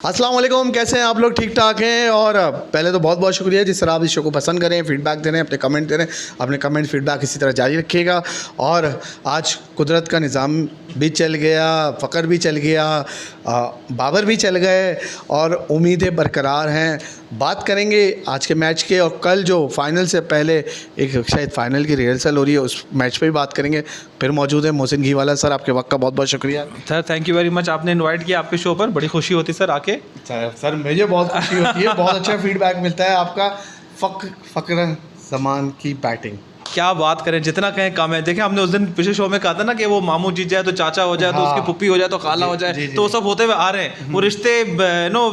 अस्सलाम वालेकुम, कैसे हैं आप लोग? ठीक ठाक हैं। और पहले तो बहुत बहुत शुक्रिया जिस तरह आप इस शो को पसंद करें, फीडबैक दे रहे हैं, अपने कमेंट दे रहे हैं। अपने कमेंट फीडबैक इसी तरह जारी रखिएगा। और आज कुदरत का निज़ाम भी चल गया, फ़खर भी चल गया, बाबर भी चल गए और उम्मीदें बरकरार हैं। बात करेंगे आज के मैच के, और कल जो फाइनल से पहले एक शायद फाइनल की रिहर्सल हो रही है, उस मैच पे भी बात करेंगे। फिर मौजूद है मोहसिन घीवाला सर, आपके वक्त का बहुत बहुत शुक्रिया sir. Thank you very much, आपने इनवाइट किया आपके शो पर, बड़ी खुशी होती सर आके। सर मुझे बहुत खुशी होती है, बहुत अच्छा फीडबैक मिलता है आपका। फ़खर ज़मान की बैटिंग, क्या बात करें, जितना कहें कम है। देखें, हमने उस दिन पिछले शो में कहा था ना कि वो मामू जीत जाए तो चाचा हो जाए, तो उसकी पुप्पी हो जाए तो खाला हो जाए, तो वो सब होते हुए आ रहे हैं। वो रिश्ते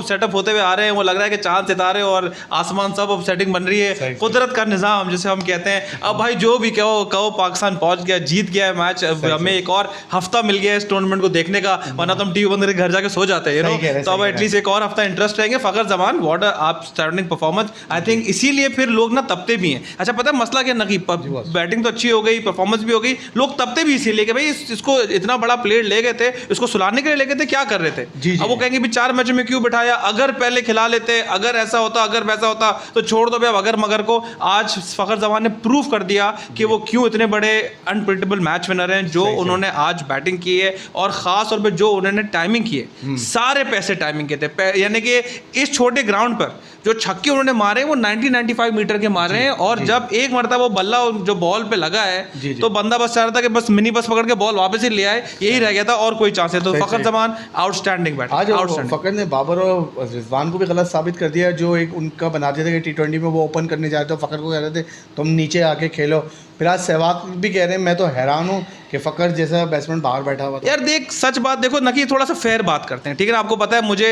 सेटअप होते हुए आ रहे हैं। वो लग रहा है कि चांद सितारे और आसमान सब अब सेटिंग बन रही है। कुदरत का निज़ाम जिसे हम कहते हैं। अब भाई जो भी कहो पाकिस्तान पहुंच गया, जीत गया है मैच। हमें एक और हफ्ता मिल गया है इस टूर्नामेंट को देखने का, वरना तो हम टीवी बंद करके घर जाके सो जाते हैं। तो अब एटलीस्ट एक और हफ्ता इंटरेस्ट रहेंगे। फ़खर ज़मान, व्हाट आप स्टार्टिंग परफॉर्मेंस, आई थिंक इसीलिए फिर लोग ना तपते भी हैं। अच्छा, पता है मसला क्या, नकीब बैटिंग तो अच्छी हो गई, परफॉर्मेंस भी हो गई, लोग तबते भी इसीलिए कि भाई इसको इतना बड़ा प्लेयर ले गए थे, इसको सुलाने के लिए ले गए थे, क्या कर रहे थे। अब वो कहेंगे भी 4 मैचों में क्यों बिठाया, अगर पहले खिला लेते, अगर ऐसा होता, अगर वैसा होता, तो छोड़ दो भाई अब अगर मगर को। आज फ़खर ज़मान ने प्रूव कर दिया कि वो क्यों इतने बड़े अनप्रेडिक्टेबल मैच विनर हैं। जो उन्होंने आज बैटिंग की है, और ख़ास तौर पर जो उन्होंने टाइमिंग की है, सारे पैसे टाइमिंग के थे। यानी कि इस छोटे ग्राउंड पर जो छक्के उन्होंने मारे वो 90-95 मीटर के मारे हैं। और जब एक मरतबा वो बल्ला जो बॉल पे लगा है, तो बंदा बस चाह रहा था कि बस मिनी बस पकड़ के बॉल वापस ही ले आए, यही रह गया था, और कोई चांस है। तो फ़खर ज़मान आउटस्टैंडिंग बैटर। आज फ़खर ने बाबर और रिजवान को भी गलत साबित कर दिया। जो एक उनका बना दिया था कि T20 में वो ओपन करने जा रहे थे, फ़खर को कह रहे थे तुम नीचे आके खेलो। फिर आज सहवाग भी कह रहे हैं, मैं तो हैरान हूँ कि फ़खर जैसा बैट्समैन बाहर बैठा हुआ था। यार देख, सच बात देखो नकी, थोड़ा सा फेयर बात करते हैं, ठीक है ना। आपको पता है मुझे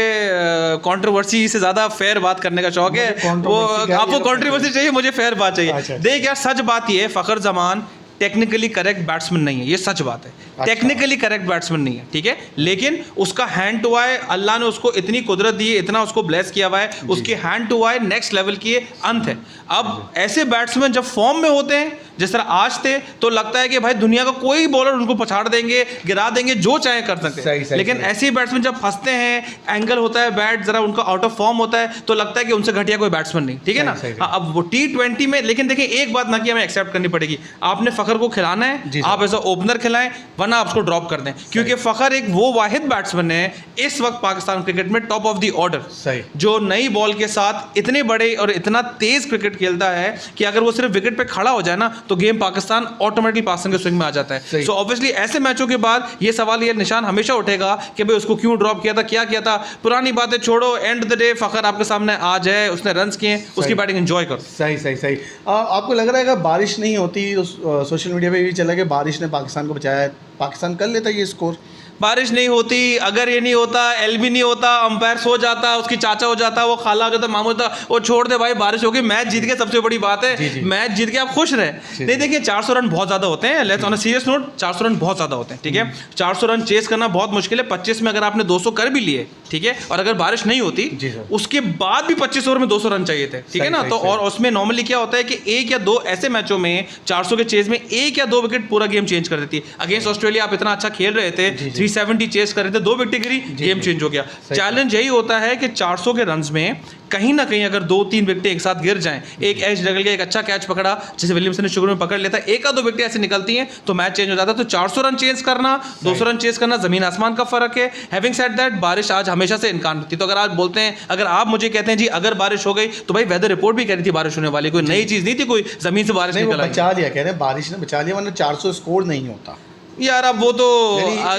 कंट्रोवर्सी से ज़्यादा फेयर बात करने का शौक है। वो आपको कंट्रोवर्सी चाहिए, मुझे फेयर बात चाहिए। देख यार, सच बात ये है, फ़खर ज़मान टेक्निकली करेक्ट बैट्समैन नहीं है, ये सच बात है। टेक्निकली करेक्ट बैट्समैन नहीं है, ठीक है, लेकिन उसका हैंड टू आई, अल्लाह ने उसको इतनी कुदरत दी है, इतना उसको ब्लेस किया हुआ है, उसके hand to eye next level की अंत है। अब ऐसे बैट्समैन जब फॉर्म में होते हैं, जिस तरह आज थे, तो लगता है कि भाई दुनिया का कोई बॉलर उनको पछाड़ देंगे, गिरा देंगे, जो चाहे कर सकते हैं। लेकिन ऐसे बैट्समैन जब फंसते हैं, एंगल होता है बैट जरा उनका आउट ऑफ फॉर्म होता है, तो लगता है कि उनसे घटिया कोई बैट्समैन नहीं, ठीक है ना। अब वो T20 में, लेकिन देखिए एक बात ना कि हमें एक्सेप्ट करनी पड़ेगी, आपने फ़खर को खिलाना है, आप ऐसा ओपनर खिलाएं, वरना आप उसको ड्रॉप कर दें। क्योंकि फ़खर एक वो वाहिद बैट्समैन है इस वक्त पाकिस्तान क्रिकेट में टॉप ऑफ द ऑर्डर, जो नई बॉल के साथ इतने बड़े और इतना तेज क्रिकेट खेलता है कि अगर वो सिर्फ विकेट पे खड़ा हो जाए ना, तो गेम पाकिस्तान ऑटोमेटिकली पाकिस्तान के स्विंग में आ जाता है। सो ऑब्वियसली ऐसे मैचों के बाद ये सवाल, ये निशान हमेशा उठेगा कि भाई उसको क्यों ड्रॉप किया था, क्या किया था। पुरानी बातें छोड़ो, end of the day Fakhar आपके सामने आज है, उसने रन्स किए, उसकी बैटिंग एंजॉय करो। सही। आपको लग रहा है कि बारिश नहीं होती, तो सोशल मीडिया पे भी चला कि बारिश ने पाकिस्तान को बचाया है, पाकिस्तान कर लेता ये स्कोर। बारिश नहीं होती, अगर ये नहीं होता, LB नहीं होता, अंपायर सो जाता, उसकी चाचा हो जाता, वो खाला हो जाता, मामू होता, वो छोड़ दे भाई, बारिश होगी, मैच जीत के सबसे बड़ी बात है। मैच जीत के आप खुश रहे। नहीं देखिए, 400 रन बहुत ज़्यादा होते हैं, let's on a serious note, 400 run बहुत ज़्यादा होते हैं, ठीक है। 400 रन चेस करना बहुत मुश्किल है। 25 में अगर आपने 200 कर भी लिए, ठीक है, और अगर बारिश नहीं होती, उसके बाद भी 25 ओवर में 200 रन चाहिए थे, ठीक है ना। तो और उसमें नॉर्मली क्या होता है कि 1 या 2 ऐसे मैचों में 400 के चेज में 1 या 2 विकेट पूरा गेम चेंज कर देती है। अगेंस्ट ऑस्ट्रेलिया आप इतना अच्छा खेल रहे थे, 370 चेस कर रहे थे, 2 विकेट गिरी, गेम चेंज हो गया। चैलेंज यही होता है कि 400 के रन्स में कहीं ना कहीं अगर 2-3 विकेट एक साथ गिर जाएं, एक एज निकल गया, एक अच्छा कैच पकड़ा, जैसे विलियमसन ने शुरू में पकड़ लेता है, 1 या 2 विकेट ऐसे निकलती हैं तो मैच चेंज हो जाता है। तो 400 रन चेंज करना, 200 रन चेंज करना, जमीन आसमान का फर्क है। हैविंग सेड दैट, बारिश आज हमेशा से इनकार होती है। तो अगर आज बोलते हैं, अगर आप मुझे कहते हैं जी अगर बारिश हो गई, तो भाई वेदर रिपोर्ट भी कह रही थी बारिश होने वाली, कोई नई चीज नहीं थी, कोई जमीन से बारिश निकल आई। बचा लिया, कह रहे हैं बारिश ने बचा लिया, वरना 400 स्कोर नहीं होता यार। अब वो तो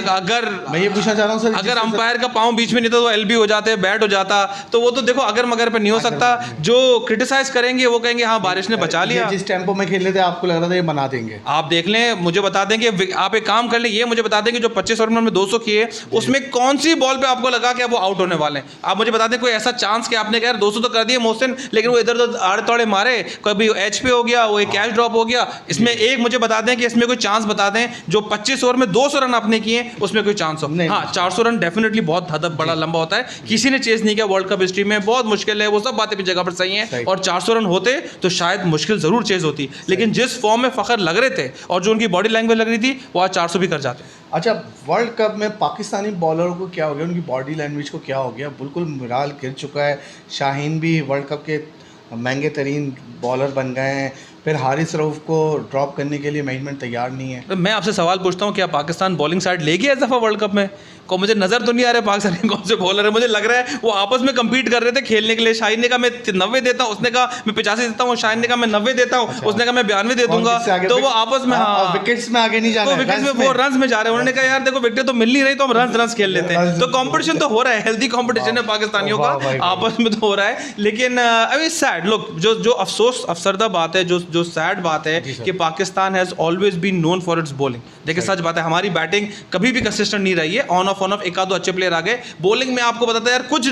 अगर मैं ये पूछना चाह रहा हूँ सर, अगर अंपायर का पाँव बीच में नहीं था तो LB हो जाते, बैट हो जाता, तो वो तो देखो अगर मगर पे नहीं हो सकता। जो क्रिटिसाइज करेंगे वो कहेंगे हाँ बारिश ने बचा लिया। जिस टेम्पो में खेल रहे थे आपको लग रहा था ये बना देंगे, आप देख लें, मुझे बता दें कि आप एक काम कर लें, ये मुझे बता दें कि जो 25 ओवर में 200 किए, उसमें कौन सी बॉल पे आपको लगा कि वो आउट होने वाले हैं। आप मुझे बता दें कोई ऐसा चांस कि आपने कहा 200 तो कर दिए मोहसिन, लेकिन वो इधर उधर आड़े तोड़े मारे, कभी एच पे हो गया, वो एक कैच ड्रॉप हो गया। इसमें एक मुझे बता दें कि इसमें कोई चांस बता दें जो 25 ओवर में 200 रन आपने किए उसमें कोई चांस हो। हाँ, 400 रन डेफिनेटली बहुत हदफ बड़ा लंबा होता है, किसी ने चेस नहीं किया वर्ल्ड कप हिस्ट्री में, बहुत मुश्किल है, वो सब बातें भी जगह पर सही हैं। और 400 रन होते तो शायद मुश्किल जरूर चेस होती, लेकिन जिस फॉर्म में फ़खर लग रहे थे और जो उनकी बॉडी लैंग्वेज लग रही थी, वो आज 400 भी कर जाते। अच्छा, वर्ल्ड कप में पाकिस्तानी बॉलरों को क्या हो गया, उनकी बॉडी लैंग्वेज को क्या हो गया, बिल्कुल मिराल गिर चुका है। शाहीन भी वर्ल्ड कप के महंगे तरीन बॉलर बन गए हैं, फिर हारिस रऊफ को ड्रॉप करने के लिए मैनेजमेंट तैयार नहीं है। तो मैं आपसे सवाल पूछता हूँ, क्या पाकिस्तान बॉलिंग साइड ले गया इस दफ़ा वर्ल्ड कप में? को मुझे नज़र तो नहीं आ रहा है पाकिस्तानी कौन से बॉलर है। मुझे लग रहा है वो आपस में कम्पीट कर रहे थे खेलने के लिए। शाहीन ने कहा मैं 90 देता हूँ, उसने कहा मैं 85 देता हूँ, शाहीन ने कहा मैं 90 देता हूँ, उसने कहा मैं 92 दे दूंगा। तो वो आपस में विकेट्स में आगे नहीं जा रहे, विकेट्स में वो रन में जा रहे हैं। उन्होंने कहा यार देखो विकेट तो मिल नहीं रही, तो हम रन खेल लेते हैं। तो कॉम्पिटिशन तो हो रहा है, हेल्दी कॉम्पिटिशन है पाकिस्तानियों का, आपस में तो हो रहा है। लेकिन अभी सैड लुक, जो अफसोस अफसरदा बात है, जो सैड बात है कि Pakistan has always been known for its bowling. देखिए सच बात है, हमारी बैटिंग कभी भी कंसिस्टेंट नहीं रही है। ऑन ऑफ एक आधो अच्छे प्लेयर आ गए, बॉलिंग में आपको बताता है यार कुछ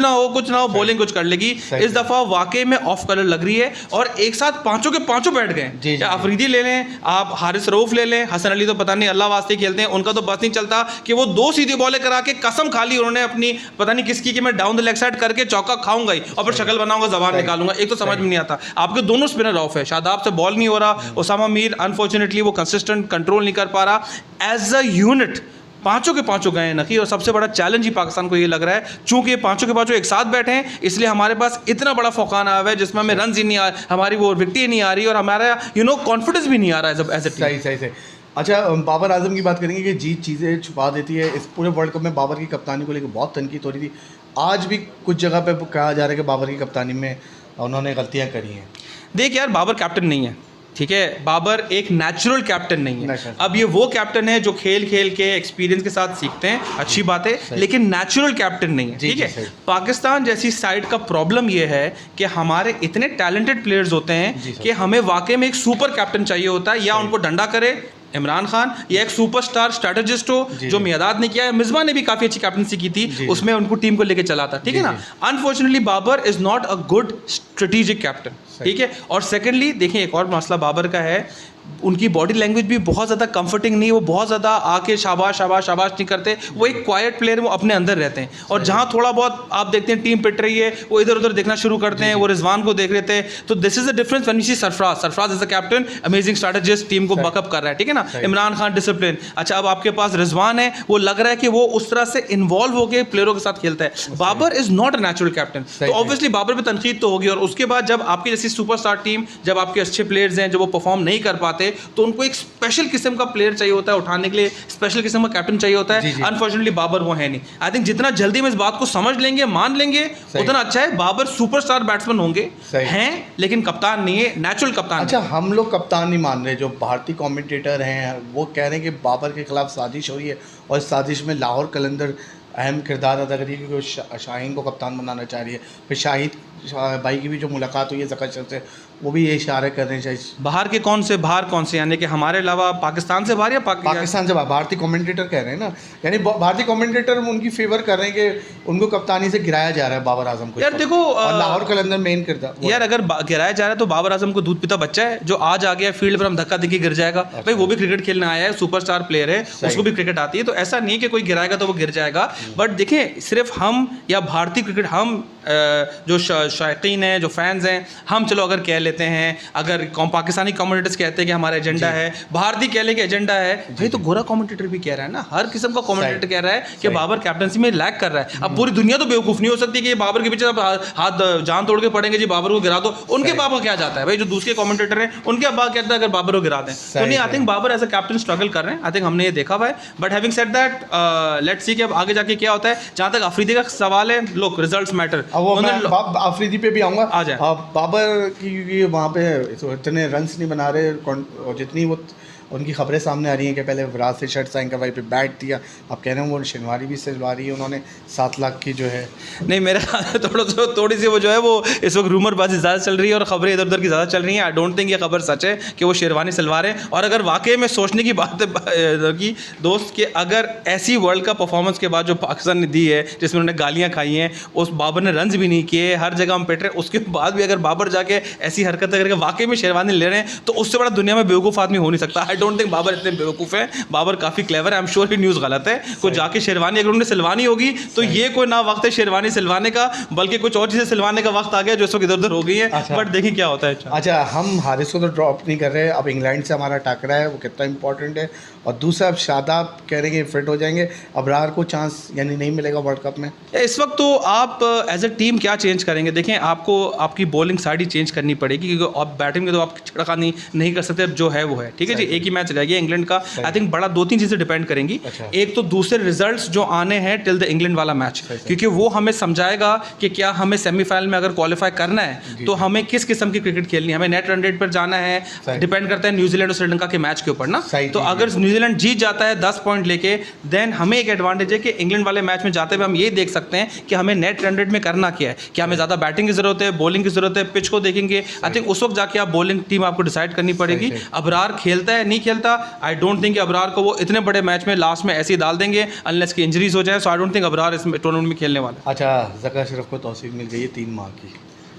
ना हो बॉलिंग कुछ कर लेगी। इस दफा वाकई में ऑफ कलर लग रही है, और एक साथ पांचों के पांचों बैठ गए। अफरीदी ले लें, आप हारिस रऊफ ले लें, हसन अली तो पता नहीं अल्लाह वास्ते खेलते हैं, उनका तो बस नहीं चलता कि वो 2 सीधी बॉलें करा के कसम खा ली उन्होंने अपनी, पता नहीं किसकी, कि मैं डाउन द लेग साइड करके चौका खाऊंगा ही और फिर शक्ल बनाऊंगा, जबान निकालूंगा। एक तो समझ में नहीं आता, आपके दोनों स्पिनर ऑफ है, शादाब से बॉल नहीं हो रहा, उसामा मीर अनफॉर्चुनेटली वो कंसिस्टेंट कंट्रोल नहीं कर पा रहा। एज अ यूनिट पांचों के पांचों गए नकी, और सबसे बड़ा चैलेंज ही पाकिस्तान को ये लग रहा है, चूंकि ये पांचों के पांचों एक साथ बैठे हैं, इसलिए हमारे पास इतना बड़ा फौकान आया हुआ है जिसमें हमें रन ही नहीं आ, हमारी वो विकेट नहीं आ रही, और हमारा कॉन्फिडेंस भी नहीं आ रहा है एज ए टीम। सही। अच्छा, बाबर आजम की बात करेंगे कि जीत चीज़ें छुपा देती है। इस पूरे वर्ल्ड कप में बाबर की कप्तानी को लेकर बहुत तनकीद हो रही थी। आज भी कुछ जगह पे कहा जा रहा है कि बाबर की कप्तानी में उन्होंने गलतियां करी हैं। देख यार, बाबर कैप्टन नहीं है, ठीक है, बाबर एक नेचुरल कैप्टन नहीं है। अब ये वो कैप्टन है जो खेल के एक्सपीरियंस के साथ सीखते हैं, अच्छी बात है, लेकिन नेचुरल कैप्टन नहीं है, ठीक है। पाकिस्तान जैसी साइड का प्रॉब्लम ये है कि हमारे इतने टैलेंटेड प्लेयर्स होते हैं कि हमें वाकई में एक सुपर कैप्टन चाहिए होता है, या उनको डंडा करे इमरान खान, या एक सुपरस्टार स्ट्रैटेजिस्ट हो जो मियादाद ने किया है। मिसबा ने भी काफ़ी अच्छी कैप्टनसी की थी, उसमें उनको टीम को लेकर चला था, ठीक है ना। Unfortunately Babar is not a good strategic captain, ठीक है। और सेकेंडली देखिए, एक और मसला बाबर का है, उनकी बॉडी लैंग्वेज भी बहुत ज़्यादा कंफर्टिंग नहीं है। वो बहुत ज़्यादा आके शाबाश नहीं करते, वो एक क्वाइट प्लेयर, वो अपने अंदर रहते हैं। और जहाँ थोड़ा बहुत आप देखते हैं टीम पिट रही है, वो इधर उधर देखना शुरू करते हैं, वो रिजवान को देख रहे थे। तो this is the difference when you see Sarfaraz is the captain, amazing strategist, team को बकअप कर रहा है, ठीक है ना। इमरान खान डिसिप्लिन। अच्छा, अब आपके पास रिजवान है, वो लग रहा है कि वो उस तरह से इन्वॉल्व होकर प्लेयरों के साथ खेलता है। Babar is not a natural captain, तो ऑब्वियसली बाबर पे तनकीद तो होगी। और उसके बाद जब आपकी जैसी सुपरस्टार टीम, जब आपके अच्छे प्लेयर्स हैं, जब वो परफॉर्म नहीं कर पाते, तो उनको स्पेशल किस्म का प्लेयर चाहिए होता है उठाने के लिए, स्पेशल किस्म का कैप्टन चाहिए होता है। अनफॉर्चुनेटली बाबर वो है नहीं। आई थिंक जितना जल्दी में इस बात को समझ लेंगे, मान लेंगे, उतना अच्छा है। बाबर सुपरस्टार बैट्समैन होंगे, हैं, लेकिन कप्तान नहीं है, नेचुरल कप्तान। अच्छा, हम लोग कप्तान नहीं मान रहे, जो भारतीय कमेंटेटर हैं वो कह रहे हैं कि बाबर के खिलाफ साजिश हो रही है, और इस साजिश में लाहौर कलंदर अहम किरदार अदा करिए, क्योंकि वो शाहीन को कप्तान बनाना चाह रही है। फिर शाहिद भाई की भी जो मुलाकात हुई है ज़करशर से, वो भी ये इशारे कर रहे हैं। बाहर कौन से यानी कि हमारे अलावा पाकिस्तान से बाहर, या पाकिस्तान से बाहर? भारतीय कमेंटेटर कह रहे हैं ना, यानी भारतीय कमेंटेटर उनकी फेवर कर रहे हैं कि उनको कप्तानी से गिराया जा रहा है बाबर आजम को। यार देखो, लाहौर कलंदर मेन किरदार। यार अगर गिराया जा रहा है तो बाबर आजम को दूध पीता बच्चा है, जो आज आ गया फील्ड पर हम धक्का देके गिर जाएगा। भाई वो भी क्रिकेट खेलने आया है, सुपरस्टार प्लेयर है, उसको भी क्रिकेट आती है, तो ऐसा नहीं कि कोई गिराएगा तो वो गिर जाएगा। बट देखिए, सिर्फ हम या भारतीय क्रिकेट, हम जो शायकीन हैं, जो फैंस हैं, हम चलो अगर कह लेते हैं, अगर पाकिस्तानी कमेंटेटर्स कहते हैं कि हमारा एजेंडा है, भारतीय कह ले कि एजेंडा है, भाई तो गोरा कमेंटेटर भी कह रहा है ना, हर किस्म का कमेंटेटर कह रहा है कि बाबर कैप्टनसी में लैग कर रहा है। अब पूरी दुनिया तो बेवकूफ़ नहीं हो सकती कि ये बाबर के पीछे हाथ जान तोड़ के पड़ेंगे जी बाबर को गिरा दो। उनके बाप को क्या जाता है भाई, जो दूसरे कमेंटेटर हैं उनके बाप कहता है अगर बाबर को गिरा दें, तो नहीं। I think Babar as a captain struggle कर रहे हैं, आई थिंक हमने ये देखा हुआ है। But having said that, let's see कि अब आगे जाके क्या होता है। जहाँ तक अफरीदी का सवाल है, लोग रिजल्ट्स मैटर, अफरीदी पे भी आऊँगा। आ जाए। बाबर की वहाँ पे इतने रन्स नहीं बना रहे, और जितनी वो उनकी खबरें सामने आ रही हैं कि पहले विराट से शर्ट साइन करवाई, पे बैट दिया, अब कह रहे हैं वो शनिवारी भी सिलवा रही है उन्होंने 7 लाख की जो है। नहीं, मेरा थोड़ी सी वो जो है वो इस वक्त रूमरबाजी ज़्यादा चल रही है और खबरें इधर उधर की ज़्यादा चल रही हैं। आई डोंट थिंक ये खबर सच है कि वो शेरवानी सिलवा रहे हैं। और अगर वाकई में सोचने की बात है कि दोस्त कि अगर ऐसी वर्ल्ड कप परफॉर्मेंस के बाद जो पाकिस्तान ने दी है, जिसमें उन्होंने गालियाँ खाई हैं, उस बाबर ने रन्स भी नहीं किए, हर जगह हम पिट रहे, उसके बाद भी अगर बाबर जाके ऐसी हरकतें करके वाकई में शेरवानी ले रहे हैं, तो उससे बड़ा दुनिया में बेवकूफ़ आदमी हो नहीं सकता। आई डोंट थिंक बाबर इतने बेवकूफ़ है, बाबर काफ़ी क्लेवर है। आई एम श्योर कि न्यूज़ गलत है। कोई जाके शेरवानी अगर उन्होंने सिलवानी होगी तो ये कोई ना वक्त है शेरवानी सिलवाने का, बल्कि कुछ और चीज़ें सिलवाने का वक्त आ गया जो इस वक्त इधर उधर हो गई है। बट देखिए क्या होता है। अच्छा, हम हारिस को तो ड्रॉप नहीं कर रहे, अब इंग्लैंड से हमारा टकरा है, वो कितना इंपॉर्टेंट है। और दूसरा, अब शादाब कह रहे हैं कि फिट हो जाएंगे, अबरार को चांस यानी नहीं मिलेगा वर्ल्ड कप में। इस वक्त तो आप एज अ टीम क्या चेंज करेंगे? देखें, आपको आपकी बॉलिंग साइड ही चेंज करनी पड़ेगी, क्योंकि आप बैटिंग में तो आप छिड़कानी नहीं कर सकते, जो है वो है। ठीक है जी, एक ही मैच रह गया इंग्लैंड का। आई थिंक बड़ा 2-3 चीज़ें डिपेंड करेंगी। एक तो दूसरे रिजल्ट्स जो आने हैं टिल द इंग्लैंड वाला मैच, क्योंकि वो हमें समझाएगा कि क्या हमें सेमीफाइनल में अगर क्वालिफाई करना है तो हमें किस किस्म की क्रिकेट खेलनी है, हमें नेट रन रेट पर जाना है, डिपेंड करता है न्यूजीलैंड और श्रीलंका के मैच के ऊपर ना। तो अगर न्यूजीलैंड जीत जाता है 10 पॉइंट लेके, देन हमें एक एडवांटेज है कि इंग्लैंड वाले मैच में जाते हुए हम ये देख सकते हैं कि हमें नेट रन रेट में करना क्या है, क्या हमें ज़्यादा बैटिंग की ज़रूरत है, बॉलिंग की ज़रूरत है, पिच को देखेंगे। आई थिंक उस वक्त जाके आप बॉलिंग टीम आपको डिसाइड करनी पड़ेगी। अबरार खेलता है नहीं खेलता, आई डोंट थिंक अबरार को वो इतने बड़े मैच में लास्ट में ऐसे ही डाल देंगे अनलेस की इंजरीज हो जाए। सो आई डोंट थिंक अबरार इस टूर्नामेंट में खेलने वाला। अच्छा, ज़का अशरफ को तौसीक मिल गई है 3 माह की।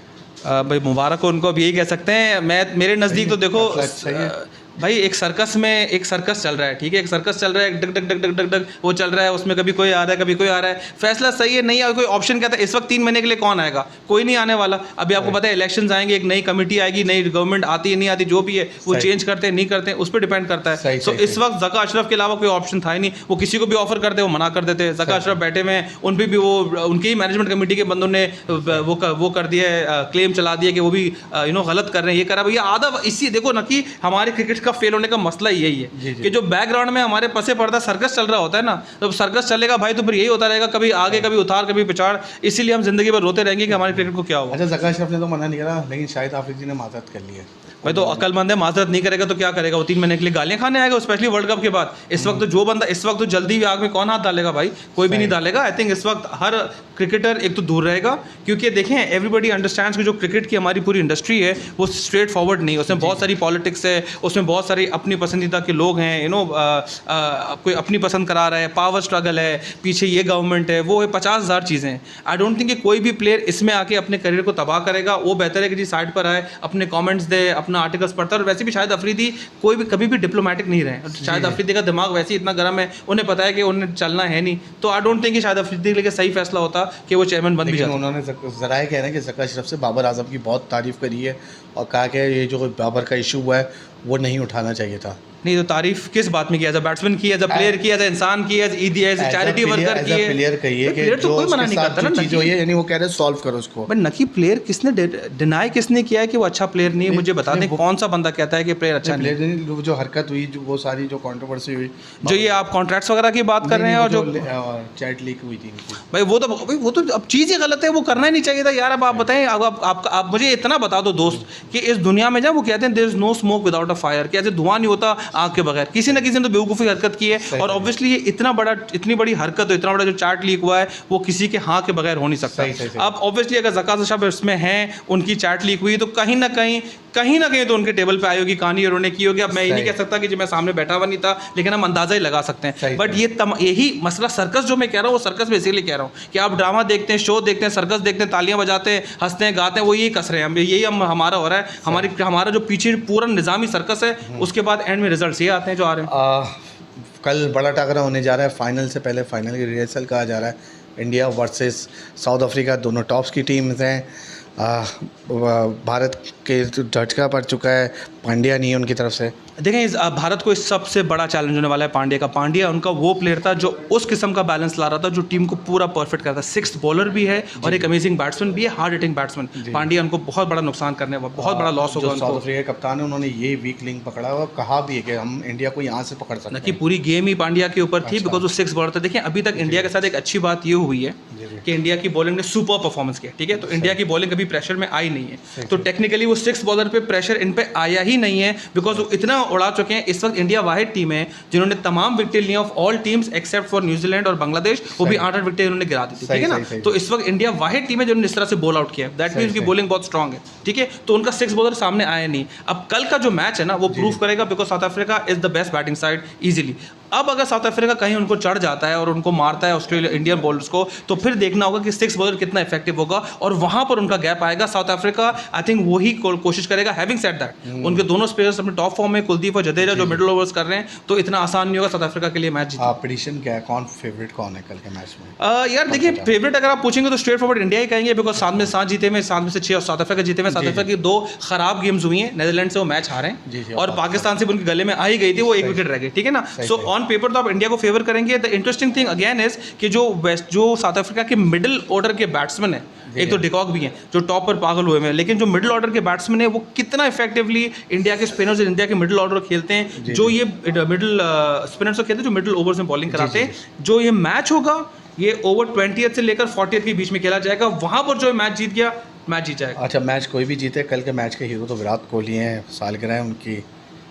भाई मुबारक हो उनको, अब यही कह सकते हैं। मेरे नज़दीक तो देखो भाई, एक सर्कस चल रहा है, ठीक है, एक सर्कस चल रहा है, डग डग डग डग डग डग वो चल रहा है, उसमें कभी कोई आ रहा है कभी कोई आ रहा है। फैसला सही है नहीं है, कोई ऑप्शन क्या था इस वक्त 3 महीने के लिए कौन आएगा? कोई नहीं आने वाला। अभी आपको पता है इलेक्शंस आएंगे, एक नई कमेटी आएगी, नई गवर्नमेंट आती है नहीं आती, जो भी है वो चेंज करते हैं नहीं करते हैं, उस पर डिपेंड करता है। सो इस वक्त ज़का अशरफ के अलावा कोई ऑप्शन था ही नहीं। वो किसी को भी ऑफर करते वो मना कर देते। ज़का अशरफ बैठे हुए हैं, उन पर भी वो उनकी ही मैनेजमेंट कमेटी के बंदों ने वो कर दिया है, क्लेम चला दिया कि वो भी गलत कर रहे हैं, ये करा भैया आधा। इसी देखो ना कि हमारे क्रिकेट का फेल होने का मसला यही है कि जो बैकग्राउंड में हमारे पसे पर्दा सर्कस चल रहा होता है ना, तो सर्कस चलेगा भाई तो फिर यही होता रहेगा, कभी आगे कभी उतार कभी पिछाड़। इसीलिए हम जिंदगी भर रोते रहेंगे कि हमारे क्रिकेट को क्या हुआ। अच्छा, ज़का अशरफ ने तो मना नहीं करा, लेकिन शाहिद आफरीदी ने माजरत कर ली है। भाई तो अक्लमंद है, माजरत नहीं करेगा तो क्या करेगा? वो 3 महीने के लिए गालियां खाने आएगा, स्पेशली वर्ल्ड कप के बाद। इस वक्त तो जो बंदा इस वक्त तो जल्दी आग में कौन हाथ डालेगा भाई? कोई भी नहीं डालेगा। आई थिंक इस वक्त हर क्रिकेटर एक तो दूर रहेगा, क्योंकि देखें एवरीबडी अंडरस्टैंड्स कि जो क्रिकेट की हमारी पूरी इंडस्ट्री है वो स्ट्रेट फॉरवर्ड नहीं है, उसमें बहुत सारी पॉलिटिक्स है, उसमें बहुत सारी अपनी पसंदीदा के लोग हैं, कोई अपनी पसंद करा रहा है, पावर स्ट्रगल है, पीछे ये गवर्नमेंट है, वो है, 50,000 चीज़ें हैं। आई डोंट थिंक कि कोई भी प्लेयर इसमें आके अपने करियर को तबाह करेगा। वो बेहतर है कि जी साइड पर आए, अपने कमेंट्स दे, अपना आर्टिकल्स पढ़ता है। और वैसे भी शायद अफरीदी कोई भी कभी भी डिप्लोमेटिक नहीं रहे। शायद अफरीदी का दिमाग वैसे ही इतना गर्म है, उन्हें पता है कि उन्हें चलना है नहीं। तो आई डोंट थिंक कि शायद अफरीदी के लिए सही फैसला होता कि वो चेयरमैन बन भी जाता। उन्होंने ज़राए कह रहे हैं कि ज़का अशरफ से बाबर आजम की बहुत तारीफ़ करी है और कहा कि ये जो बाबर का इशू हुआ है वो नहीं उठाना चाहिए था। नहीं तो तारीफ किस बात में की? एज अ बैट्समैन की, एज अ प्लेयर की, एज अ इंसान की, एज ए चैरिटी वर्कर की, प्लेयर कहिए कि प्लेयर तो कोई मना नहीं करता ना, चीज़ हुई है यानी वो कह रहे हैं सॉल्व करो उसको। बट नकी प्लेयर किसने डिनाई किसने किया है कि वो अच्छा प्लेयर नहीं है? मुझे बता दें कौन सा बंदा कहता है कि प्लेयर अच्छा नहीं है? जो हरकत हुई, जो वो सारी जो कंट्रोवर्सी हुई, जो ये आप कॉन्ट्रैक्ट्स वगैरह की बात कर रहे हैं, और जो चैट लीक हुई थी भाई वो तो अब चीज़ ही गलत है, वो करना ही नहीं चाहिए था यार। अब आप बताएं, आप मुझे इतना बता दो दोस्त कि इस दुनिया में जब वो कहते हैं there is no smoke without a fire, कि ऐसे धुआं नहीं होता आग के बगैर। किसी न किसी ने तो बेवकूफ़ी हरकत की है, और ऑब्वियसली ये इतनी बड़ी हरकत हो, इतना बड़ा जो चार्ट लीक हुआ है वो किसी के हाँ के बगैर हो नहीं सकता। अब ऑब्वियसली अगर ज़का अशरफ इसमें हैं, उनकी चार्ट लीक हुई तो कहीं ना कहीं तो उनके टेबल पे आई होगी कहानी, और उन्होंने की होगी। अब मैं ये नहीं कह सकता कि जो मैं सामने बैठा हुआ नहीं था, लेकिन हम अंदाज़ा ही लगा सकते हैं। बट यही मसला सर्कस जो मैं कह रहा हूँ, वो सर्कस में इसीलिए कह रहा हूँ कि आप ड्रामा देखते हैं, शो देखते हैं, सर्कस देखते हैं, तालियां बजाते हैं, हंसते हैं, गाते हैं, वो यही कस रहे हैं। यही हमारा हो रहा है। हमारा जो पीछे पूरा निज़ामी सर्कस है, उसके बाद एंड में रिजल्ट ये आते हैं जो आ रहे हैं। कल बड़ा टकरा होने जा रहा है। फाइनल से पहले फाइनल की रिहर्सल कहा जा रहा है। इंडिया वर्सेस साउथ अफ्रीका, दोनों टॉप्स की टीम्स हैं। भारत के झटका पड़ चुका है, पांड्या नहीं है उनकी तरफ से। देखें, भारत को इस सबसे बड़ा चैलेंज होने वाला है पांड्या का। पांड्या उनका वो प्लेयर था जो उस किस्म का बैलेंस ला रहा था, जो टीम को पूरा परफेक्ट करता है। 6th बॉलर भी है और एक अमेजिंग बैट्समैन भी है, हार्ड हिटिंग बैट्समैन। पांड्या उनको बहुत बड़ा नुकसान करने वाला, बहुत बड़ा लॉस होगा। साउथ अफ्रीका के कप्तान है, उन्होंने ये वीक लिंक पकड़ा और कहा भी है कि हम इंडिया को यहाँ से पकड़ सकते हैं। कि पूरी गेम ही पांड्या के ऊपर थी, बिकॉज वो 6 बॉलर थे। देखिए, अभी तक इंडिया के साथ एक अच्छी बात ये हुई है कि इंडिया की बॉलिंग ने सुपर परफॉर्मेंस किया, ठीक है। तो इंडिया की बॉलिंग कभी प्रेशर में आई नहीं है, तो टेक्निकली वो 6 बॉलर पे प्रेशर इन पे आया ही नहीं है, बिकॉज वो इतना उड़ा चुके हैं। इस वक्त इंडिया वाहिद टीम है जिन्होंने तमाम विकेट ली of all teams except for New Zealand और बांग्लादेश, वो भी 8-8 विकेट उन्होंने गिरा दी थी, ठीक है ना। तो इस वक्त इंडिया वाहिद टीम है जिन्होंने इस तरह से बॉल आउट किया, दैट मीन्स उनकी बॉलिंग बहुत स्ट्रॉग है, ठीक है। तो उनका 6 बॉलर सामने आया नहीं। अब कल का जो मैच है ना, वो प्रूव करेगा, because south Africa is the best batting side easily. अब अगर साउथ अफ्रीका कहीं उनको चढ़ जाता है और उनको मारता है ऑस्ट्रेलिया इंडियन बॉलर्स को, तो फिर देखना होगा कि 6 बॉलर कितना इफेक्टिव होगा और वहां पर उनका गैप आएगा। साउथ अफ्रीका आई थिंक वही कोशिश करेगा। हैविंग सेड दैट, उनके दोनों प्लेयर्स अपने टॉप फॉर्म में, कुलदीप और जडेजा जो मिडिल ओवर्स कर रहे हैं, तो इतना आसान नहीं होगा साउथ अफ्रीका के लिए मैच जीतना। प्रेडिक्शन क्या है, कौन फेवरेट कौन है कल के मैच में? यार देखिए, फेवरेट अगर आप पूछेंगे तो स्ट्रेट फॉरवर्ड इंडिया ही कहेंगे, बिकॉज 7 जीते में 7 में से 6 और साउथ अफ्रीका जीते में। साउथ अफ्रीका की 2 खराब गेम्स हुई हैं, नीदरलैंड से वो मैच हारे हैं और पाकिस्तान से उनके गले में आ ही गई थी, वो 1 विकेट रह गई, ठीक है ना। सो ऑन पेपर तो आप इंडिया को फेवर करेंगे। The interesting thing again is कि जो साउथ अफ्रीका के मिडिल ऑर्डर के बैट्समैन है, एक तो डिकॉक भी हैं जो टॉप पर पागल हुए हैं, लेकिन जो मिडिल ऑर्डर के बैट्समैन है वो कितना इफेक्टिवली इंडिया के स्पिनर्स इंडिया के मिडिल ऑर्डर खेलते हैं, जो ये मिडिल स्पिनर्स खेलते हैं, जो मिडिल ओवर्स में बॉलिंग कराते हैं। जो ये मैच होगा ये ओवर 20th से लेकर 40th के बीच में खेला जाएगा, वहां पर जो मैच जीत गया मैच जीत जाएगा। अच्छा, मैच कोई भी जीते, कल के मैच के हीरो तो विराट कोहली हैं, सालगिरह है उनकी।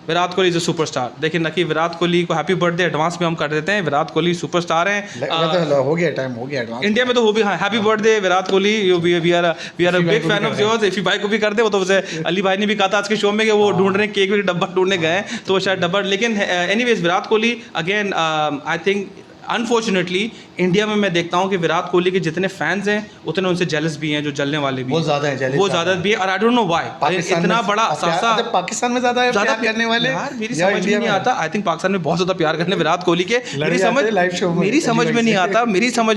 Virat Kohli is a superstar. देखिए ना कि विराट कोहली को हैप्पी बर्थडे एडवांस में हम कर देते हैं। विराट कोहली सुपरस्टार हैं। हो गया टाइम, हो गया एडवांस इंडिया में तो वो भी, हाँ, happy birthday Virat Kohli, we are a big fan of yours. Iffi भाई को भी कर दे, वो तो वैसे अली भाई ने भी कहा था आज के शो में कि वो ढूंढ रहे हैं, केक भी डब्बा ढूंढने गए हैं, तो वो शायद डब्बा। लेकिन anyways Virat Kohli again I think unfortunately India में मैं देखता हूँ कि विराट कोहली के जितने फैंस हैं उतने उनसे जेलस भी हैं, जो जलने वाले भी वो ज़्यादा हैं, वो ज़्यादा भी है। और आई डोंट नो व्हाई इतना बड़ा सासा पाकिस्तान में ज़्यादा प्यार करने वाले। यार मेरी समझ में नहीं आता। आई थिंक पाकिस्तान में बहुत ज़्यादा प्यार करने विराट कोहली के। मेरी समझ में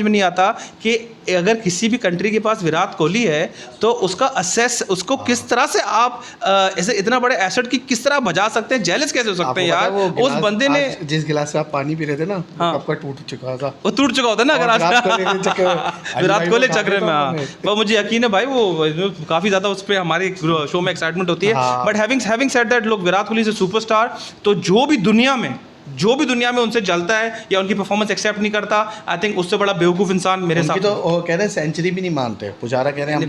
नहीं आता कि अगर किसी भी कंट्री के पास विराट कोहली है तो उसका असेस, उसको किस तरह से आप ऐसे इतना बड़े एसेट की किस तरह बजा सकते हैं, जेलस कैसे हो सकते हैं यार। उस बंदे ने जिस गिलास से आप पानी पी रहे थे ना, कब का टूट चुका था, वो टूट चुका होता है ना अगर विराट कोहली चक्कर में। हाँ, वो मुझे यकीन है भाई, वो काफी ज्यादा उस पर हमारे शो में एक्साइटमेंट होती है। बट हैविंग सेड दैट, लोग Virat Kohli is a superstar, तो जो भी दुनिया में उनसे जलता है या उनकी परफॉर्मेंस एक्सेप्ट नहीं करता, आई थिंक उससे बड़ा बेवकूफ इंसान मेरे साथ। तो कह रहे हैं सेंचुरी भी नहीं मानते, पुजारा कह रहे हैं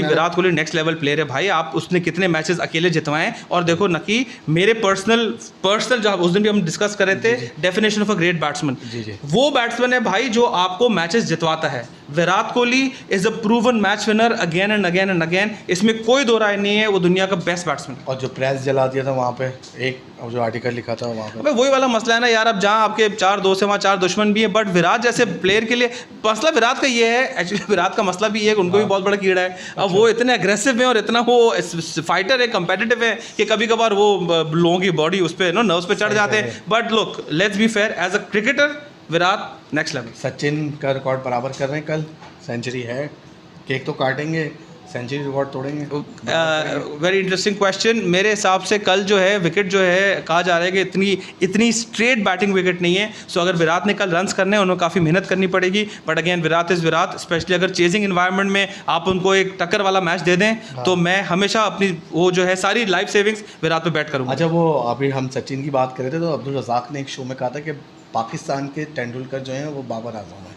Virat Kohli next level player है भाई। आप उसने कितने मैचेस अकेले जितवाए, और देखो ना कि मेरे पर्सनल जो उस दिन भी हम डिस्कस कर रहे थे, definition of a great batsman, वो बैट्समैन है भाई जो आपको मैचेस जितवाता है। Virat Kohli is a proven match winner again and again and again, इसमें कोई दो राय नहीं है, वो दुनिया का बेस्ट बैट्समैन। और जो प्रेस जला दिया था वहाँ पे, एक जो आर्टिकल लिखा था वहाँ पे, वही वाला मसला है ना यार। अब जहाँ आपके 4 दोस्त हैं वहाँ 4 दुश्मन भी है, बट विराट जैसे प्लेयर के लिए मसला विराट का ये है, एक्चुअली विराट का मसला भी ये है कि उनको भी बहुत बड़ा कीड़ा है। अब वो इतने अग्रेसिव हैं और इतना वो फाइटर है, कंपेटिटिव है, कि कभी कभार वो लोगों की बॉडी उस पर नर्व्स पे चढ़ जाते हैं। But look, let's be fair, as a cricketer Virat next level. Sachin का रिकॉर्ड बराबर कर रहे हैं, कल सेंचुरी है, केक तो काटेंगे, सेंचुरी रिकॉर्ड तोड़ेंगे। Very interesting question. मेरे हिसाब से कल जो है विकेट जो है, कहा जा रहा है कि इतनी स्ट्रेट बैटिंग विकेट नहीं है। सो अगर विराट ने कल रन्स करने हैं, उन्हें काफ़ी मेहनत करनी पड़ेगी। But again Virat is Virat, specially अगर चेजिंग इन्वायरमेंट में आप उनको एक टक्कर वाला मैच दे दें, तो मैं हमेशा अपनी वो जो है सारी लाइफ सेविंग्स विराट पे बैट करूँगा। अच्छा, वो अभी हम सचिन की बात कर रहे थे, तो अब्दुल रज़ाक ने एक शो में कहा था कि पाकिस्तान के तेंदुलकर जो हैं वो बाबर आजम है।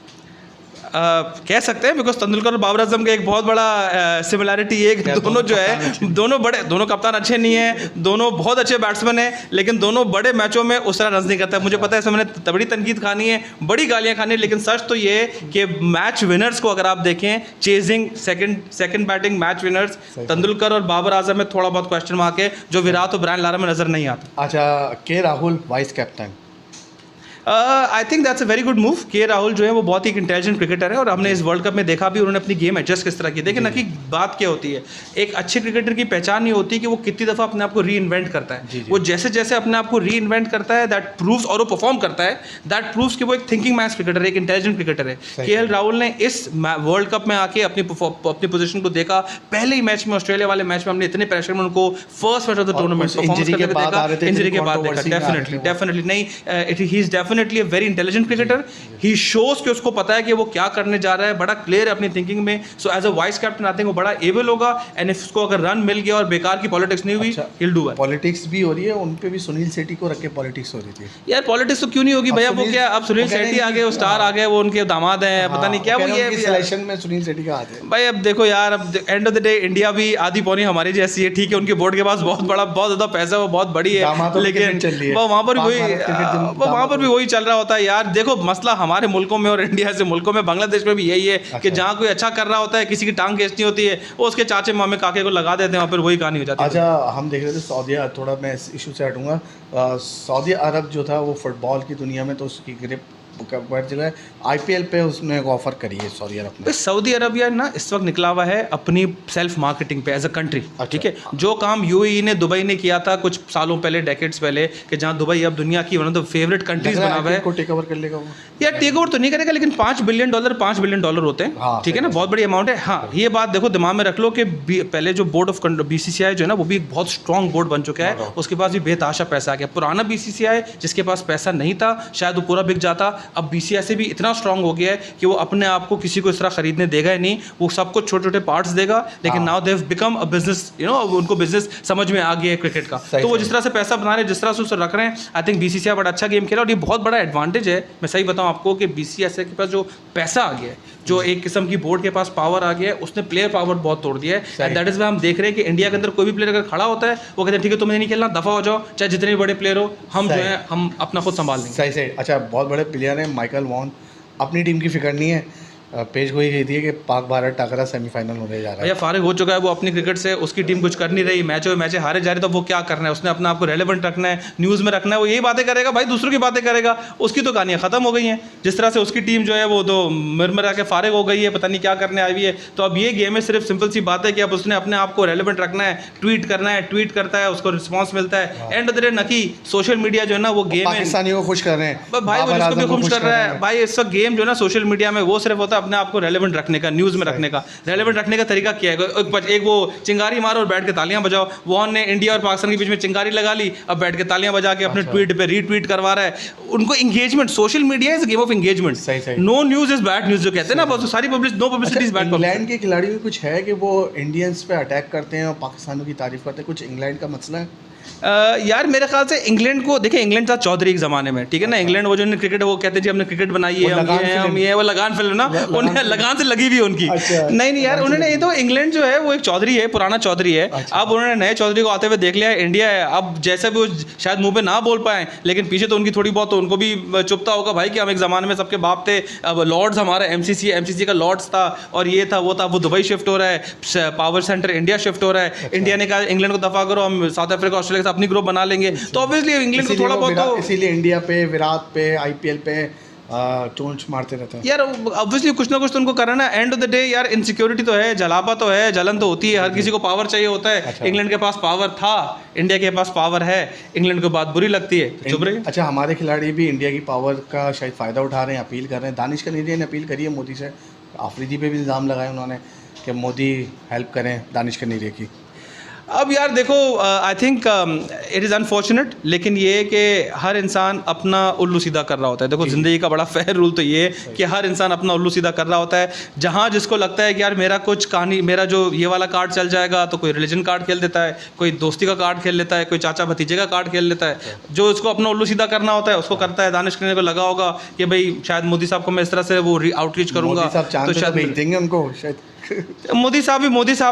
कह सकते हैं, बिकॉज तेंदुलकर और बाबर आजम का एक बहुत बड़ा सिमिलैरिटी है। दोनों जो है दोनों कप्तान अच्छे नहीं हैं, दोनों बहुत अच्छे बैट्समैन हैं, लेकिन दोनों बड़े मैचों में उस तरह रन नहीं करता। मुझे पता है इसमें मैंने बड़ी तनकीद खानी है, बड़ी गालियां खानी है, लेकिन सच तो ये है कि मैच विनर्स को अगर आप देखें, chasing second batting match winners Tendulkar और बाबर आजम में थोड़ा बहुत क्वेश्चन मार्क है, जो विराट और ब्रायन लारा में नजर नहीं आता। अच्छा, के Rahul vice captain, I think that's a very good move. के राहुल जो है वो बहुत ही इंटेलिजेंट क्रिकेटर है, और हमने इस वर्ल्ड कप में देखा भी उन्होंने अपनी गेम एडजस्ट किस तरह की। देखिए ना कि बात क्या होती है, एक अच्छे क्रिकेटर की पहचान ये होती है कि वो कितनी दफ़ा अपने आप को री इन्वेंट करता है। वो जैसे जैसे अपने आप को री इन्वेंट करता है, दैट प्रूव्स, और वो परफॉर्म करता है, दैट प्रूव्स कि वो एक थिंकिंग मैच क्रिकेटर है, एक इंटेलिजेंट क्रिकेटर है। के राहुल ने इस वर्ल्ड कप में आके अपनी पोजीशन को देखा। पहले ही मैच में, ऑस्ट्रेलिया वाले मैच में, हमने इतने प्रेशर में उनको first match of the tournament injury के बाद देखा। डेफिनेटली नहीं, he is definitely a very intelligent cricketer. He shows कि उसको पता है कि वो क्या करने जा रहा है, बड़ा क्लियर है अपनी थिंकिंग में। So as a vice captain I think वो बड़ा एबल होगा, एंड इफ उसको अगर रन मिल गया और बेकार की पॉलिटिक्स नहीं हुई, he will do well. Politics भी हो रही है, उन पे भी सुनील शेट्टी को रख के पॉलिटिक्स हो रही थी यार। पॉलिटिक्स तो क्यों नहीं होगी भैया, वो क्या अब सुनील शेट्टी आ गए, वो स्टार आ गए, वो उनके दामाद हैं, पता नहीं क्या वो ये सिलेक्शन में सुनील शेट्टी का हाथ है भाई। अब देखो यार, अब end of the day India भी आधी पौनी हमारी जैसी है, ठीक है, उनके बोर्ड के पास बहुत ज्यादा पैसा, वो बहुत बड़ी है, लेकिन वहाँ पर भी कोई चल रहा होता है यार, देखो मसला हमारे मुल्कों में और इंडिया से मुल्कों में, बांग्लादेश में भी यही है कि जहाँ कोई अच्छा कर रहा होता है, किसी की टांग खींचनी होती है, वो उसके चाचे मामे काके को लगा देते हैं और फिर वही कहानी हो जाती है। अच्छा, हम देख रहे थे सऊदी, थोड़ा मैं इस इशू से हटूंगा, सऊदी अरब जो था वो फुटबॉल की दुनिया में तो उसकी ग्रिप बढ़ जगह IPL पे उसने एक ऑफर करी है सऊदी अरब ने। सऊदी अरबिया ना इस वक्त निकला हुआ है अपनी सेल्फ मार्केटिंग पे एज अ कंट्री, ठीक है। जो काम UAE ने दुबई ने किया था कुछ सालों पहले, डेकेड्स पहले, कि जहाँ दुबई अब दुनिया की one of the favourite countries बना हुआ है। को टेक ओवर कर लेगा वो यार, टेक ओवर तो नहीं करेगा, लेकिन $5 बिलियन होते हैं, हाँ, ठीक है ना, बहुत बड़ी अमाउंट है। हाँ, ये बात देखो दिमाग में रख लो कि पहले जो बोर्ड ऑफ BCCI जो है ना, वो भी एक बहुत स्ट्रॉन्ग बोर्ड बन चुका है, उसके पास भी बेतहाशा पैसा आ गया। पुराना BCCI जिसके पास पैसा नहीं था शायद वो पूरा बिक जाता, अब BCCI से भी इतना स्ट्रॉन्ग हो गया है कि वो अपने आप को किसी को इस तरह खरीदने देगा ही नहीं, वो सब कुछ छोटे छोटे पार्ट्स देगा, लेकिन now they have become a business, you know, उनको बिजनेस समझ में आ गया है क्रिकेट का। तो वो जिस तरह से पैसा बना रहे हैं, जिस तरह से उसे रख रहे हैं, आई थिंक BCCI बड़ा अच्छा गेम खेला और ये बहुत बड़ा एडवांटेज है। मैं सही बताऊं आपको कि BCCI के पास जो पैसा आ गया है, जो एक किस्म की बोर्ड के पास पावर आ गया है, उसने प्लेयर पावर बहुत तोड़ दिया है। एंड दैट इज वाई हम देख रहे हैं कि इंडिया के अंदर कोई भी प्लेयर अगर खड़ा होता है, वो कहते हैं ठीक है तुम्हें नहीं खेलना, दफा हो जाओ, चाहे जितने भी बड़े प्लेयर हो, हम जो है हम अपना खुद संभाल लेंगे। सही सही। अच्छा, बहुत बड़े प्लेयर हैं, माइकल वॉन, अपनी टीम की फिक्र नहीं है, पेश गोई गई थी कि पाक भारत टाकरा सेमीफाइनल होने जा रहा है। भैया फारिग हो चुका है वो अपनी क्रिकेट से, उसकी टीम कुछ कर नहीं रही, मैचें हारे जा रही, तो वो क्या करना है, उसने अपने आप को रेलेवेंट रखना है, न्यूज़ में रखना है, वो यही बातें करेगा भाई, दूसरों की बातें करेगा, उसकी तो कहानियाँ खत्म हो गई हैं। जिस तरह से उसकी टीम जो है वो तो मिरमिरा के फारिग हो गई है, पता नहीं क्या करने आई हुई है। तो अब ये गेम है, सिर्फ सिंपल सी बात है कि अब उसने अपने आप को रेलेवेंट रखना है, ट्वीट करना है, ट्वीट करता है, उसको रिस्पॉन्स मिलता है। एंड ऑफ द डे नकी सोशल मीडिया जो है ना वो गेम है, पाकिस्तानियों को खुश कर रहे हैं भाई, वो जिसको भी खुश कर रहा है भाई। इस वक्त गेम जो है ना सोशल मीडिया में, वो सिर्फ होता है अपने आप को रेलेवेंट रखने का, न्यूज़ में रखने का। रेलेवेंट रखने का तरीका क्या है? एक वो चिंगारी मारो और बैठ के तालियां बजाओ। वॉन ने इंडिया और पाकिस्तान के बीच में चिंगारी लगा ली, अब बैठ के तालियां बजा के अपने ट्वीट पे रीट्वीट करवा रहा है। उनको engagement, social media is game of engagement. No news is bad news जो कहते हैं ना, बहुत सारी no publicity is bad. England के खिलाड़ी भी कुछ है कि वो इंडियंस पे अटैक करते हैं और पाकिस्तानियों की तारीफ करते हैं, कुछ इंग्लैंड का मसला है? यार मेरे ख्याल से इंग्लैंड को देखिए, इंग्लैंड था चौधरी के ज़माने में, ठीक है ना। इंग्लैंड वो जो क्रिकेट वो कहते हैं जी हमने क्रिकेट बनाई है, हम ये वो लगान फिल्म ना, उन्हें लगान से लगी हुई उनकी। नहीं यार, उन्होंने ये तो इंग्लैंड जो है वो एक चौधरी है, पुराना चौधरी है। अब उन्होंने नए चौधरी को आते हुए देख लिया है, इंडिया है। अब जैसे भी वो शायद मुंह पे ना बोल पाए, लेकिन पीछे तो उनकी थोड़ी बहुत तो उनको भी चुपता होगा भाई कि हम एक ज़माने में सबके बाप थे। अब लॉर्ड्स हमारा MCC का लॉर्ड्स था और ये था वो था, वो दुबई शिफ्ट हो रहा है, पावर सेंटर इंडिया शिफ्ट हो रहा है। इंडिया ने कहा इंग्लैंड को दफा करो, हम साउथ अफ्रीका ऑस्ट्रेलिया के साथ अपनी ग्रुप बना लेंगे। तो ऑब्वियसली इंग्लैंड को थोड़ा बहुत तो इसीलिए इंडिया पे, विराट पे, IPL पे चोंच मारते रहते हैं यार। ऑब्वियसली कुछ ना कुछ तो उनको करना है। एंड ऑफ द डे यार इनसिक्योरिटी तो है, जलापा तो है, जलन तो होती है, हर किसी को पावर चाहिए होता है। इंग्लैंड के पास पावर था, इंडिया के पास पावर है, इंग्लैंड को बात बुरी लगती है तो चुप रही। अच्छा, हमारे खिलाड़ी भी इंडिया की पावर का शायद फ़ायदा उठा रहे हैं, अपील कर रहे हैं। दानिश कनेरिया ने अपील करी है मोदी से, आफरीदी पे भी इल्ज़ाम लगाए उन्होंने कि मोदी हेल्प करें दानिश कनेरिया की। अब यार देखो, I think it is unfortunate, लेकिन ये है कि हर इंसान अपना उल्लू सीधा कर रहा होता है। देखो ज़िंदगी का बड़ा फेयर रूल तो ये है कि हर इंसान अपना उल्लू सीधा कर रहा होता है। जहाँ जिसको लगता है कि यार मेरा कुछ कहानी, मेरा जो ये वाला कार्ड चल जाएगा, तो कोई रिलीजन कार्ड खेल देता है, कोई दोस्ती का कार्ड खेल लेता है, कोई चाचा भतीजे का कार्ड खेल लेता है। जो उसको अपना उल्लू सीधा करना होता है उसको करता है। दानिश करने को लगा होगा कि भाई शायद मोदी साहब को मैं इस तरह से वो आउटरीच करूँगा तो शायद भेज देंगे उनको शायद। मोदी साहब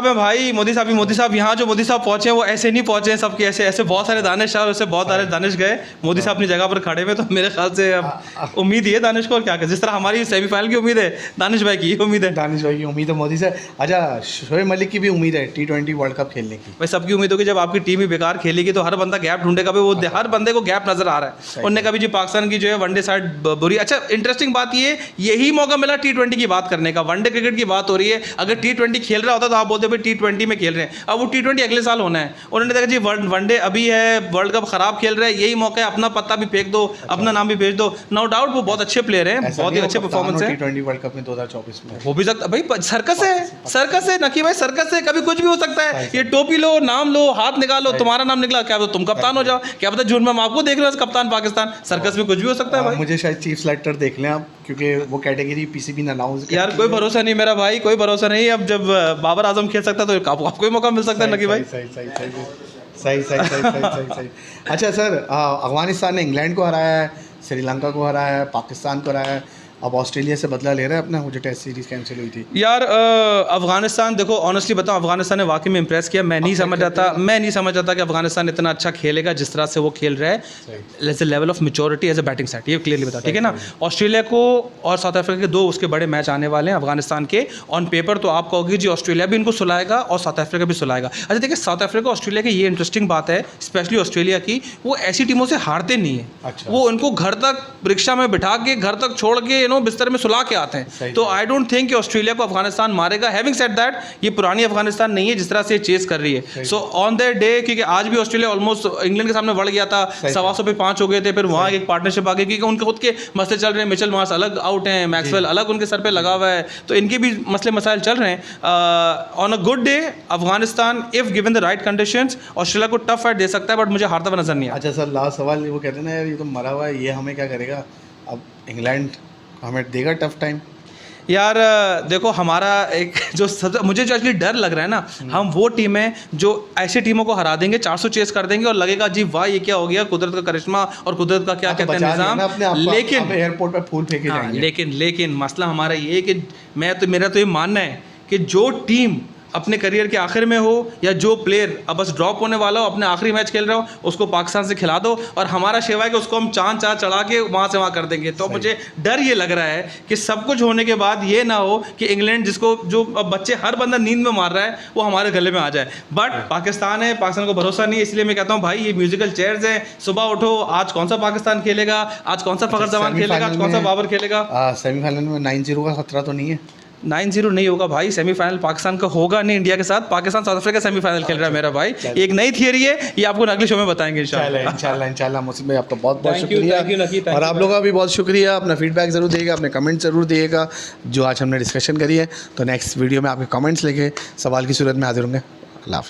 है भाई, मोदी साहब यहाँ जो मोदी साहब पहुँचे वो ऐसे नहीं पहुँचे, सबके ऐसे बहुत सारे दानिश साहब, ऐसे बहुत सारे दानिश गए, मोदी साहब अपनी जगह पर खड़े हुए। तो मेरे ख्याल से अब उम्मीद है दानिश को, और क्या जिस तरह हमारी सेमीफाइनल की उम्मीद है, दानिश भाई की उम्मीद है, दानिश भाई की उम्मीद है मोदी से। अच्छा, शोएब मलिक की भी उम्मीद है T20 वर्ल्ड कप खेलने की। भाई सबकी उम्मीद होगी, जब आपकी टीम ही बेकार खेलेगी तो हर बंदा गैप ढूंढेगा। वो हर बंदे को गैप नजर आ रहा है। उन्होंने कभी जी पाकिस्तान की जो है वनडे साइड बुरी। अच्छा, इंटरेस्टिंग बात ये, यही मौका मिला T20 की बात करने का। वनडे क्रिकेट की बात हो रही है, अगर T20 खेल रहा होता तो आप बोलते भाई T20 में खेल रहे हैं, अब वो T20 अगले साल होना है। उन्होंने देखा जी वनडे अभी है, वर्ल्ड कप खराब खेल रहे हैं, यही मौका है, अपना पत्ता भी फेंक दो, अपना नाम भी भेज दो। नो डाउट वो बहुत अच्छे प्लेयर हैं, बहुत ही अच्छे परफॉर्मेंस है T20 वर्ल्ड कप में 2024 में हो भी सकता भाई। सर्कस है नकी भाई, सर्कस है, कभी कुछ भी हो सकता है। ये टोपी लो, नाम लो, हाथ निकालो, तुम्हारा नाम निकला, क्या तुम कप्तान हो जाओ, क्या पता जून में हम आपको देख रहे हो कप्तान पाकिस्तान। सर्कस में कुछ भी हो सकता है भाई। मुझे शायद चीफ सेलेक्टर देख लें आप, क्योंकि वो कैटेगरी PCB ने अनाउंस यार कोई भरोसा नहीं मेरा भाई, कोई भरोसा नहीं। अब जब बाबर आजम खेल सकता है तो आपको ही मौका मिल सकता है नकी भाई। सही। अच्छा सर, अफगानिस्तान ने इंग्लैंड को हराया है, श्रीलंका को हराया है, पाकिस्तान को हराया है, अब ऑस्ट्रेलिया से बदला ले रहे हैं अपना, वो जो टेस्ट सीरीज़ कैंसिल हुई थी। यार अफगानिस्तान देखो ऑनेस्टली बताऊं, अफगानिस्तान ने वाकई में इम्प्रेस किया। मैं नहीं समझ रहा था कि अफगानिस्तान इतना अच्छा खेलेगा जिस तरह से वो खेल रहा है। As a level of maturity as a batting side, ये क्लियरली बता, ठीक है ना। ऑस्ट्रेलिया को और साउथ अफ्रीका के 2 उसके बड़े मैच आने वाले हैं अफगानिस्तान के। ऑन पेपर तो आप कहोगे जी ऑस्ट्रेलिया भी इनको सुलाएगा और साउथ अफ्रीका भी सुलाएगा। अच्छा देखिए, साउथ अफ्रीका ऑस्ट्रेलिया की ये इंटरेस्टिंग बात है, स्पेशली ऑस्ट्रेलिया की, वो ऐसी टीमों से हारते नहीं है। अच्छा। वो उनको घर तक रिक्शा में बिठा के, घर तक छोड़ के, बिस्तर में सुला के आते हैं। तो आई डोंट थिंक कि ऑस्ट्रेलिया को अफगानिस्तान मारेगा। हैविंग सेड दैट, ये पुरानी अफगानिस्तान नहीं है जिस तरह से चेस कर रही है। सो ऑन दैट डे, क्योंकि आज भी ऑस्ट्रेलिया ऑलमोस्ट इंग्लैंड के सामने बढ़ गया था, 125 पे 5 हो गए थे, फिर वहाँ एक पार्टनरशिप आ गई क्योंकि उनके खुद के मसले चल रहे हैं। मिचेल मार्श अलग आउट हैं, मैक्सवेल अलग उनके सर पे लगा हुआ है, तो इनके भी मसले मसाइल चल रहे हैं। On a good day Afghanistan, if given the right conditions, Australia को टफ फाइट दे सकता है, बट मुझे हारता हुआ नजर नहीं आता। अच्छा सर, लास्ट सवाल, वो कहते हैं ना यार ये तो मरा हुआ है, ये हमें क्या करेगा? अब इंग्लैंड हमें देगा टफ टाइम? यार देखो, हमारा एक मुझे जो एक्चुअली डर लग रहा है ना, हम वो टीम है जो ऐसी टीमों को हरा देंगे, 400 चेस कर देंगे और लगेगा जी वाह ये क्या हो गया, कुदरत का करिश्मा और कुदरत का क्या कहते हैं निज़ाम। लेकिन एयरपोर्ट पे फूल फेंके जाएंगे। लेकिन मसला हमारा ये है कि मेरा तो ये मानना है कि जो टीम अपने करियर के आखिर में हो या जो प्लेयर अब बस ड्रॉप होने वाला हो, अपने आखिरी मैच खेल रहा हो, उसको पाकिस्तान से खिला दो और हमारा शेवा है कि उसको हम चांद चढ़ा के वहाँ से वहाँ कर देंगे। तो मुझे डर ये लग रहा है कि सब कुछ होने के बाद ये ना हो कि इंग्लैंड, जिसको जो अब बच्चे हर बंदा नींद में मार रहा है, वो हमारे गले में आ जाए। बट पाकिस्तान है, पाकिस्तान को भरोसा नहीं है, इसलिए मैं कहता हूँ भाई ये म्यूजिकल चेयर्स हैं। सुबह उठो, आज कौन सा पाकिस्तान खेलेगा, आज कौन सा फखर जमान खेलेगा, आज कौन सा बाबर खेलेगा। सेमीफाइनल में 9-0 का खतरा तो नहीं है? 9-0 नहीं होगा भाई, सेमीफाइनल पाकिस्तान का होगा नहीं इंडिया के साथ। पाकिस्तान साउथ अफ्रीका सेमीफाइनल खेल रहा है मेरा भाई। एक नई थियरी है, ये आपको अगले शो में बताएंगे इंशाल्लाह। मुस्लिम भाई आपका बहुत बहुत शुक्रिया, और आप लोगों का भी बहुत शुक्रिया। अपना फीडबैक ज़रूर दिएगा, अपने कमेंट ज़रूर दिएगा जो आज हमने डिस्कशन करी है। तो नेक्स्ट वीडियो में आपके कमेंट्स लेके सवाल की सूरत में हाजिर होंगे। अल्लाह हाफ़िज़।